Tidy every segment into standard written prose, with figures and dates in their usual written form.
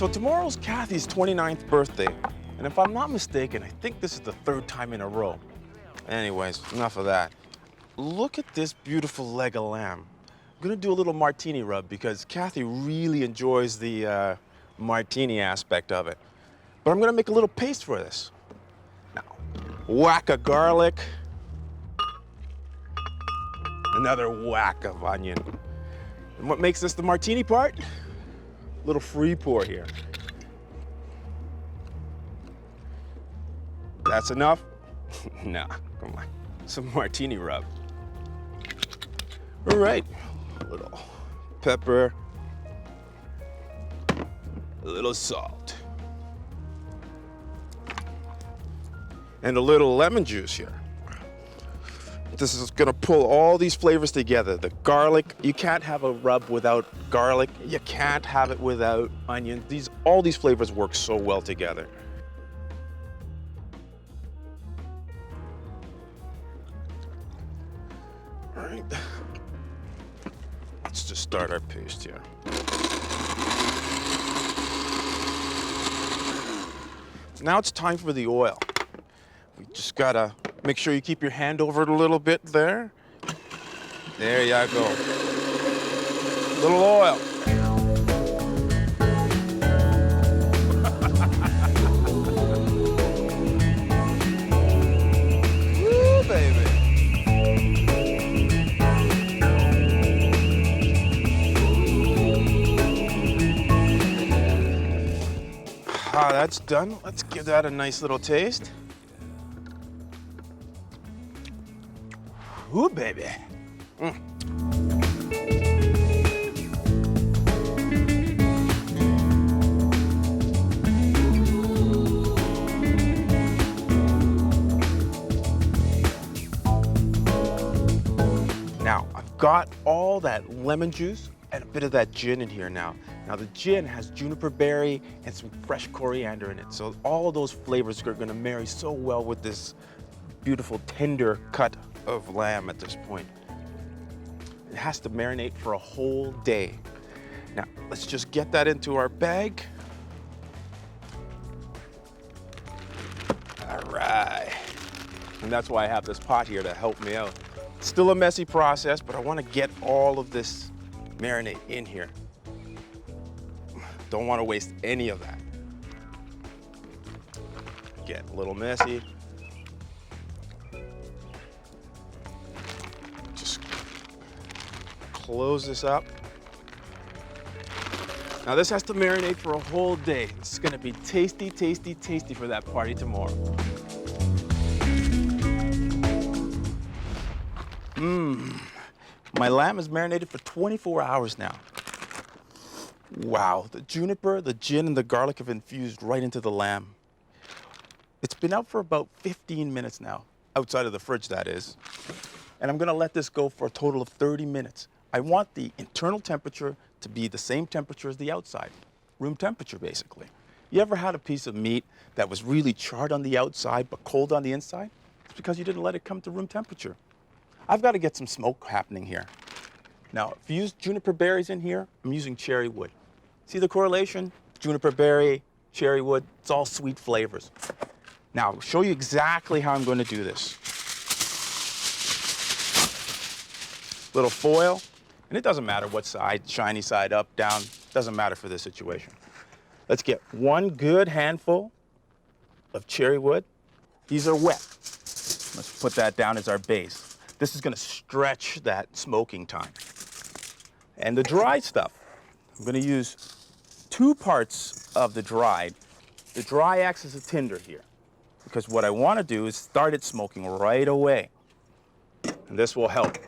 So tomorrow's Kathy's 29th birthday, and if I'm not mistaken, I think this is the third time in a row. Anyways, enough of that. Look at this beautiful leg of lamb. I'm gonna do a little martini rub because Kathy really enjoys the martini aspect of it. But I'm gonna make a little paste for this. Now, whack of garlic, another whack of onion. And what makes this the martini part? Little free pour here. That's enough? Nah, come on. Some martini rub. All right, a little pepper, a little salt, and a little lemon juice here. This is gonna pull all these flavors together. The garlic, you can't have a rub without garlic. You can't have it without onion. All these flavors work so well together. All right, let's just start our paste here. Now it's time for the oil. We just gotta make sure you keep your hand over it a little bit there. There you go. Little oil. Woo, baby. That's done. Let's give that a nice little taste. Ooh, baby. Now, I've got all that lemon juice and a bit of that gin in here now. Now, the gin has juniper berry and some fresh coriander in it. So all of those flavors are gonna marry so well with this beautiful tender cut of lamb at this point. It has to marinate for a whole day. Now, let's just get that into our bag. All right. And that's why I have this pot here to help me out. It's still a messy process, but I want to get all of this marinade in here. Don't want to waste any of that. Get a little messy. Just close this up. Now this has to marinate for a whole day. It's gonna be tasty, tasty, tasty for that party tomorrow. My lamb is marinated for 24 hours now. Wow, the juniper, the gin, and the garlic have infused right into the lamb. It's been out for about 15 minutes now, outside of the fridge, that is. And I'm gonna let this go for a total of 30 minutes. I want the internal temperature to be the same temperature as the outside, room temperature, basically. You ever had a piece of meat that was really charred on the outside but cold on the inside? It's because you didn't let it come to room temperature. I've got to get some smoke happening here. Now, if you use juniper berries in here, I'm using cherry wood. See the correlation? Juniper berry, cherry wood, it's all sweet flavors. Now, I'll show you exactly how I'm going to do this. Little foil, and it doesn't matter what side, shiny side, up, down, doesn't matter for this situation. Let's get one good handful of cherry wood. These are wet. Let's put that down as our base. This is going to stretch that smoking time. And the dried stuff, I'm going to use 2 parts of the dried. The dry acts as a tinder here, because what I want to do is start it smoking right away. And this will help.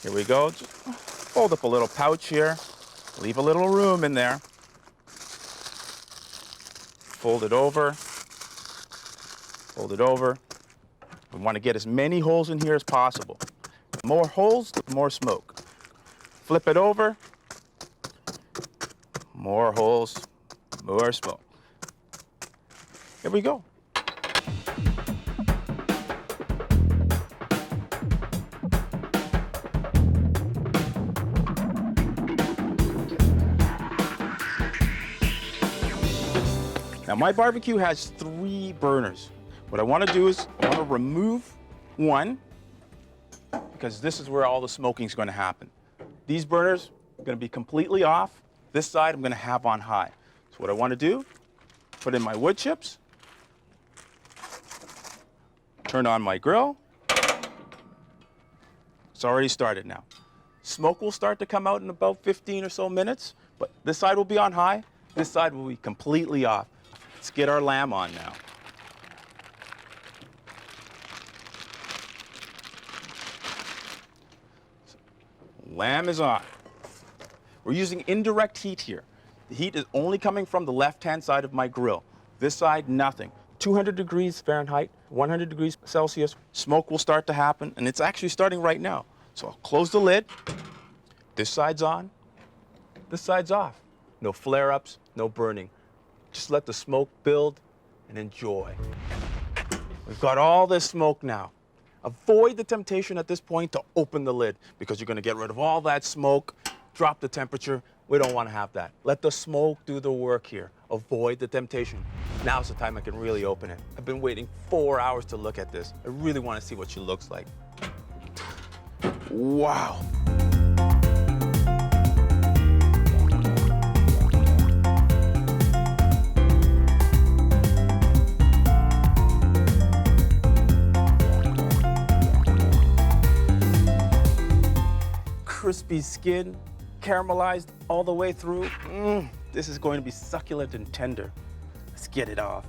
Here we go. Just fold up a little pouch here. Leave a little room in there. Fold it over. Fold it over. We want to get as many holes in here as possible. The more holes, the more smoke. Flip it over. More holes, more smoke. Here we go. Now my barbecue has 3 burners. What I want to do is I want to remove one because this is where all the smoking is going to happen. These burners are going to be completely off. This side I'm going to have on high. So what I want to do, put in my wood chips, turn on my grill. It's already started now. Smoke will start to come out in about 15 or so minutes, but this side will be on high, this side will be completely off. Let's get our lamb on now. Lamb is on. We're using indirect heat here. The heat is only coming from the left-hand side of my grill. This side, nothing. 200 degrees Fahrenheit, 100 degrees Celsius. Smoke will start to happen, and it's actually starting right now. So I'll close the lid. This side's on, this side's off. No flare-ups, no burning. Just let the smoke build and enjoy. We've got all this smoke now. Avoid the temptation at this point to open the lid because you're going to get rid of all that smoke, drop the temperature. We don't want to have that. Let the smoke do the work here. Avoid the temptation. Now's the time I can really open it. I've been waiting 4 hours to look at this. I really want to see what she looks like. Wow. Crispy skin, caramelized all the way through. This is going to be succulent and tender. Let's get it off.